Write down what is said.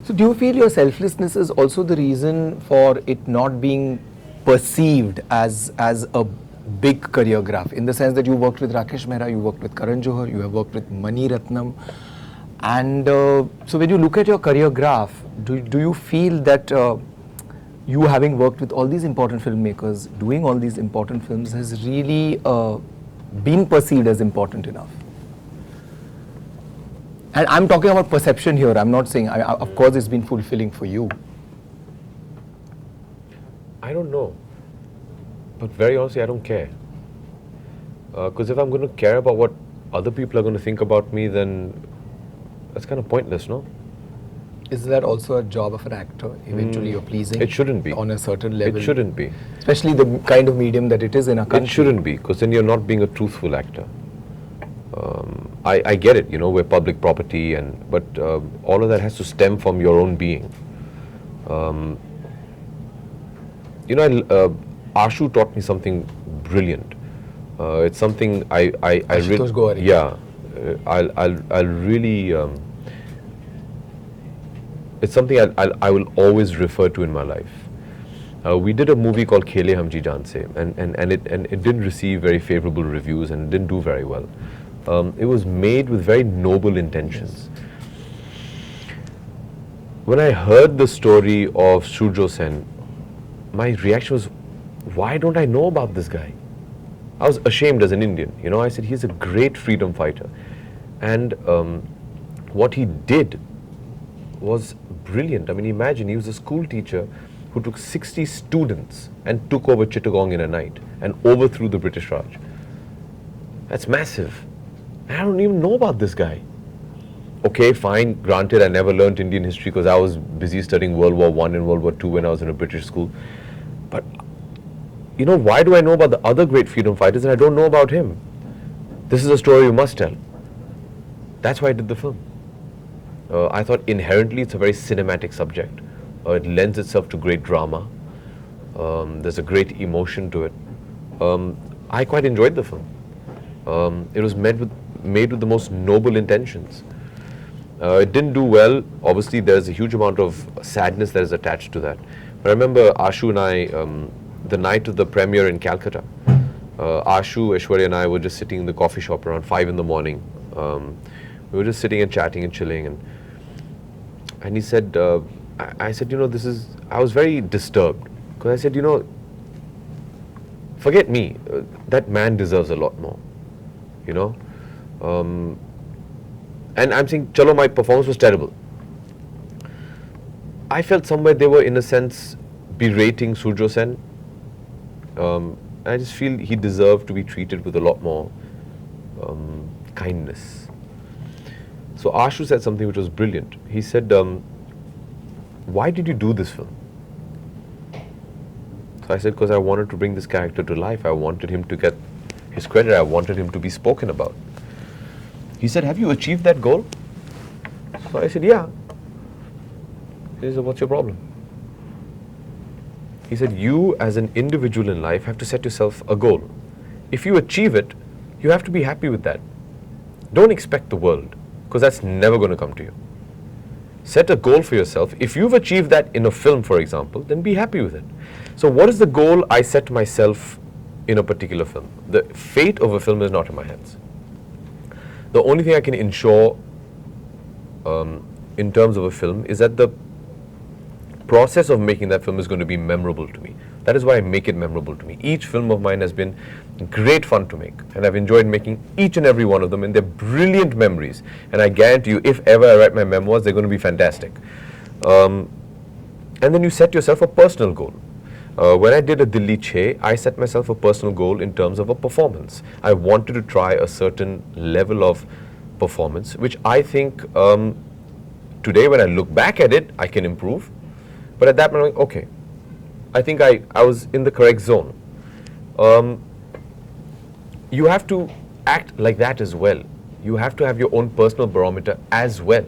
So do you feel your selflessness is also the reason for it not being perceived as a big career graph, in the sense that you worked with Rakesh Mehra, you worked with Karan Johar, you have worked with Mani Ratnam, and so when you look at your career graph, do you feel that you having worked with all these important filmmakers, doing all these important films has really been perceived as important enough? And I'm talking about perception here. I'm not saying, of course, it's been fulfilling for you. I don't know. But very honestly, I don't care. Because if I'm going to care about what other people are going to think about me, then that's kind of pointless, no? Is that also a job of an actor? Eventually you're pleasing? It shouldn't be. On a certain level? It shouldn't be. Especially the kind of medium that it is in a country. It shouldn't be, because then you're not being a truthful actor. I get it, you know, we're public property, but all of that has to stem from your own being. You know, Ashu taught me something brilliant. It's something I really, yeah, I'll really, it's something I will always refer to in my life. We did a movie called Khele Hum Ji Jaan Se, and it didn't receive very favorable reviews and didn't do very well. It was made with very noble intentions. When I heard the story of Surjo Sen, my reaction was, why don't I know about this guy? I was ashamed as an Indian. You know, I said, he's a great freedom fighter. And what he did was brilliant. I mean, imagine, he was a school teacher who took 60 students and took over Chittagong in a night and overthrew the British Raj. That's massive. And I don't even know about this guy. Okay, fine, granted, I never learned Indian history because I was busy studying World War I and World War II when I was in a British school. But, you know, why do I know about the other great freedom fighters and I don't know about him? This is a story you must tell. That's why I did the film. I thought inherently it's a very cinematic subject. It lends itself to great drama. There's a great emotion to it. I quite enjoyed the film. It was made with the most noble intentions. It didn't do well. Obviously, there's a huge amount of sadness that is attached to that. But I remember Ashu and I, the night of the premiere in Calcutta, Ashu, Aishwarya and I were just sitting in the coffee shop around 5 in the morning. We were just sitting and chatting and chilling. And he said, I said, you know, I was very disturbed. Because I said, you know, forget me, that man deserves a lot more, you know. And I'm saying, chalo, my performance was terrible. I felt somewhere they were, in a sense, berating Surjo Sen. I just feel he deserved to be treated with a lot more kindness. So Ashu said something which was brilliant. He said, why did you do this film? So I said, because I wanted to bring this character to life. I wanted him to get his credit. I wanted him to be spoken about. He said, have you achieved that goal? So I said, yeah. He said, what's your problem? He said, you as an individual in life have to set yourself a goal. If you achieve it, you have to be happy with that. Don't expect the world, because that's never going to come to you. Set a goal for yourself. If you've achieved that in a film, for example, then be happy with it. So what is the goal I set myself in a particular film? The fate of a film is not in my hands. The only thing I can ensure in terms of a film is that the process of making that film is going to be memorable to me. That is why I make it memorable to me. Each film of mine has been great fun to make, and I've enjoyed making each and every one of them, and they're brilliant memories. And I guarantee you, if ever I write my memoirs, they're going to be fantastic. And then you set yourself a personal goal. When I did a Dilli Che, I set myself a personal goal in terms of a performance. I wanted to try a certain level of performance, which I think today when I look back at it, I can improve. But at that moment, okay, I think I was in the correct zone. You have to act like that as well. You have to have your own personal barometer as well.